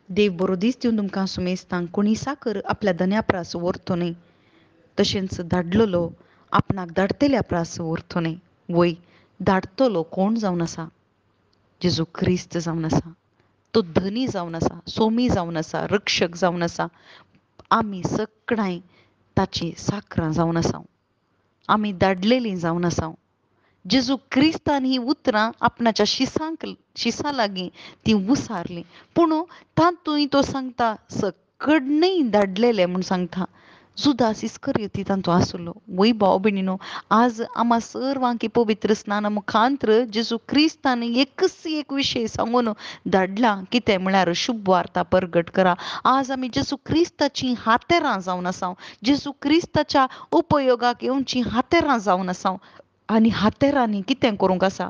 देव बरो दीस दिवन तुमकां सुमेस्तांक कोणी साकर आपल्या धन्या प्रास व्हरतो न्ही तशेंच धाडलेलो आपणाक धाडतेल्या प्रास व्हरतो न्ही वय धाडटलो कोण जावन आसा जेजू क्रिस्त जावन आसा तो धनी जावन आसा सोमी जावन आसा रक्षक जावन आसा आमी सगळांय ताची साकरां जावन आसा आमी धाडलेलीं जावन आसा जेजू क्रिस्तान ही उतरां आपणाच्या शिसां लागीं ती उसारलीं पूण तातूंय तो सांगता सकडनय धाडलेले म्हूण सांगता जुदास इस्करियोती तांचो आसलो वय भाव भयणीनो आज आम्हा सर्वांक पवित्र स्नाना मुखांत्र जेजू क्रिस्तान एकच एक विशय सांगून धाडला कितें म्हळ्यार शुभ वार्ता परगट करा आज आमी जेजू क्रिस्ताची हातेरां जावन आसा जेजू क्रिस्ताच्या उपयोगाक येवची हातेरां जावन आसा आनी हातेरांनी कितें करूंक आसा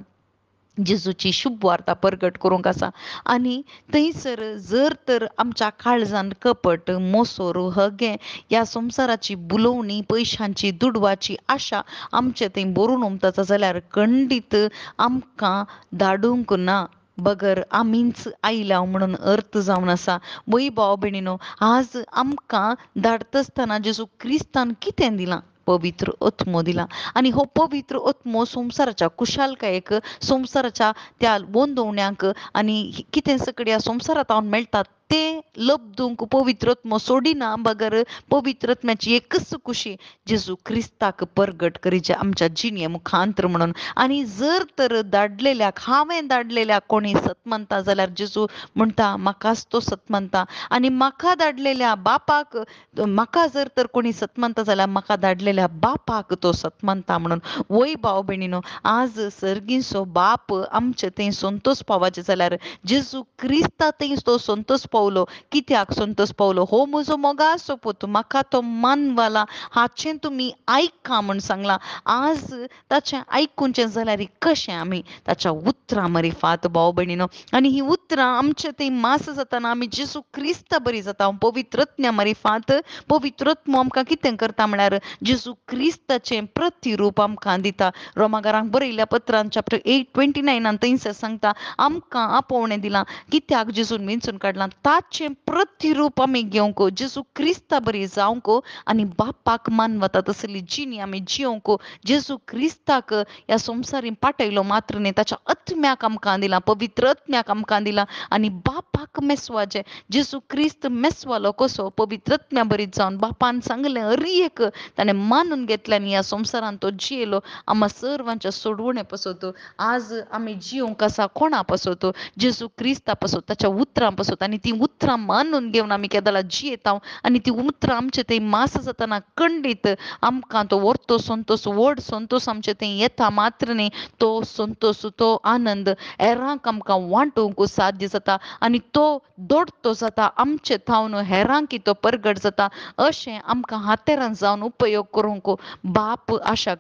जेजूची शुभ वार्ता परगट करूंक आसा आनी थंयसर जर तर आमच्या काळजान कपट मोसोर हगे ह्या संवसाराची बुलोवणी पयशांची दुडवाची आशा आमचे थंय बरोवन उमटता जाल्यार खंडीत आमकां धाडूंक ना बगर आमीच आयल्या म्हणून अर्थ जावन आसा वय भाव भयणीनो आज आमकां धाडटा आसतना जेजू क्रिस्तान कितें दिलां पवित्र आत्मो दिला आनी हो पवित्र आत्मो संवसाराच्या कुशालकायेक संवसाराच्या त्या बोंदवण्यांक आनी कितें सकड ह्या संवसारांत हांव मेळटात ते लब्धूंक पवित्र आत्मो सोडिना बगर पवित्र आत्म्याची एकच खुशी जेजू क्रिस्ताक परगट करीचे आमच्या जिणे मुखांत्र म्हणून आनी जर तर धाडलेल्याक हांवें धाडलेल्याक कोणी सत म्हणटा जाल्यार जेजू म्हणटा म्हाकाच तो सत म्हणटा आनी म्हाका धाडलेल्या बापाक म्हाका जर तर कोणी सत म्हणटा जाल्यार म्हाका धाडलेल्या बापाक तो सत म्हणटा म्हणून वय भाव भयणीनो आज सर्गीचो बाप आमचे थंय संतोश पावपाचे जाल्यार जेजू क्रिस्ता थंय तो संतोश पावलो कित्याक संतोश पावलो हो म्हजो मोगाचो पूत म्हाका तो मानवाला हाचें तुमी आयका म्हूण सांगलां आज ताचें आयकुचें जाल्यार कशें आमी ताच्या उतरां मरिफात भाव भयणीनो आनी ही उतरां आमचे थंय मास जाताना आमी जेजू क्रिस्ता बरी जाता पवित्रत्म्या मरिफात पवित्रत्मो आमकां कितें करता म्हळ्यार जेजू क्रिस्ताचें प्रतिरूप आमकां दिता रोमाकारांक बरयल्ल्या पत्रांत चॅप्टर 8:29 थंयसर सांगता आमकां आपोवणें दिलां कित्याक जेजून वेंचून काडलां ताचें प्रतिरूप आमी घेवंक जेजू क्रिस्ता बरी जावंक आनी बापाक मान वता तसली जिणी आमी जियोंक जेजू क्रिस्ताक ह्या संवसारीन पाठयलो मात्र न्ही ताच्या आत्म्याक आमकां दिलां पवित्र आत्म्याक आमकां दिलां आनी बापाक मेसवाचें जेजू क्रिस्त मेसवालो कसो पवित्र आत्म्या बरीत जावन बापान सांगलें एक ताणें मानून घेतलें आनी ह्या संवसारांत तो जियेलो आम्हा सर्वांच्या सोडवणे पासत आज आमी जियोंक आसा कोणा पासत जेजू क्रिस्ता पासत ताच्या उतरां पासत आनी ती उतरां मानून घेवन आमी केदां जियेता आनी ती उतरां आमचे थंय मास जाताना खंडीत आमकां तो व्हरतो संतोश व्हड संतोश आमचे थंय येता मात्र न्ही तो संतोश तो आनंद हेरांक आमकां वांटूंक साध्य जाता आनी तो दोडतो जाता आमचे थावन हेरांक तो परगट जाता अशें आमकां हातेरां जावन उपयोग करूंक बाप आशा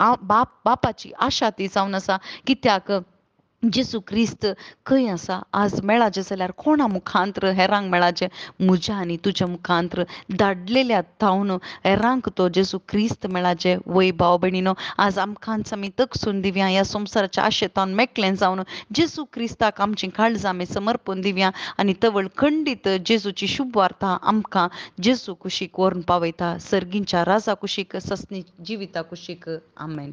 बापाची आशा ती जावन आसा कित्याक जेजू क्रिस्त खंय आसा आज मेळाचें जाल्यार कोणा मुखांत्र हेरांक मेळाचें म्हज्या आनी तुज्या मुखांत्र धाडलेल्या थावन हेरांक तो जेजू क्रिस्त मेळाचें वय भाव भयणीनो आज आमकांच आमी तकसून दिवया ह्या संवसाराच्या आशेतान मेकळें जावन जेजू क्रिस्ताक आमचीं काळजां आमी समर्पण दिवया आनी तवळ खंडीत जेजूची शुभ वार्ता आमकां जेजू कुशीक व्हरून पावयता सर्गींच्या राजा कुशीक ससनी जिविता कुशीक आमेन.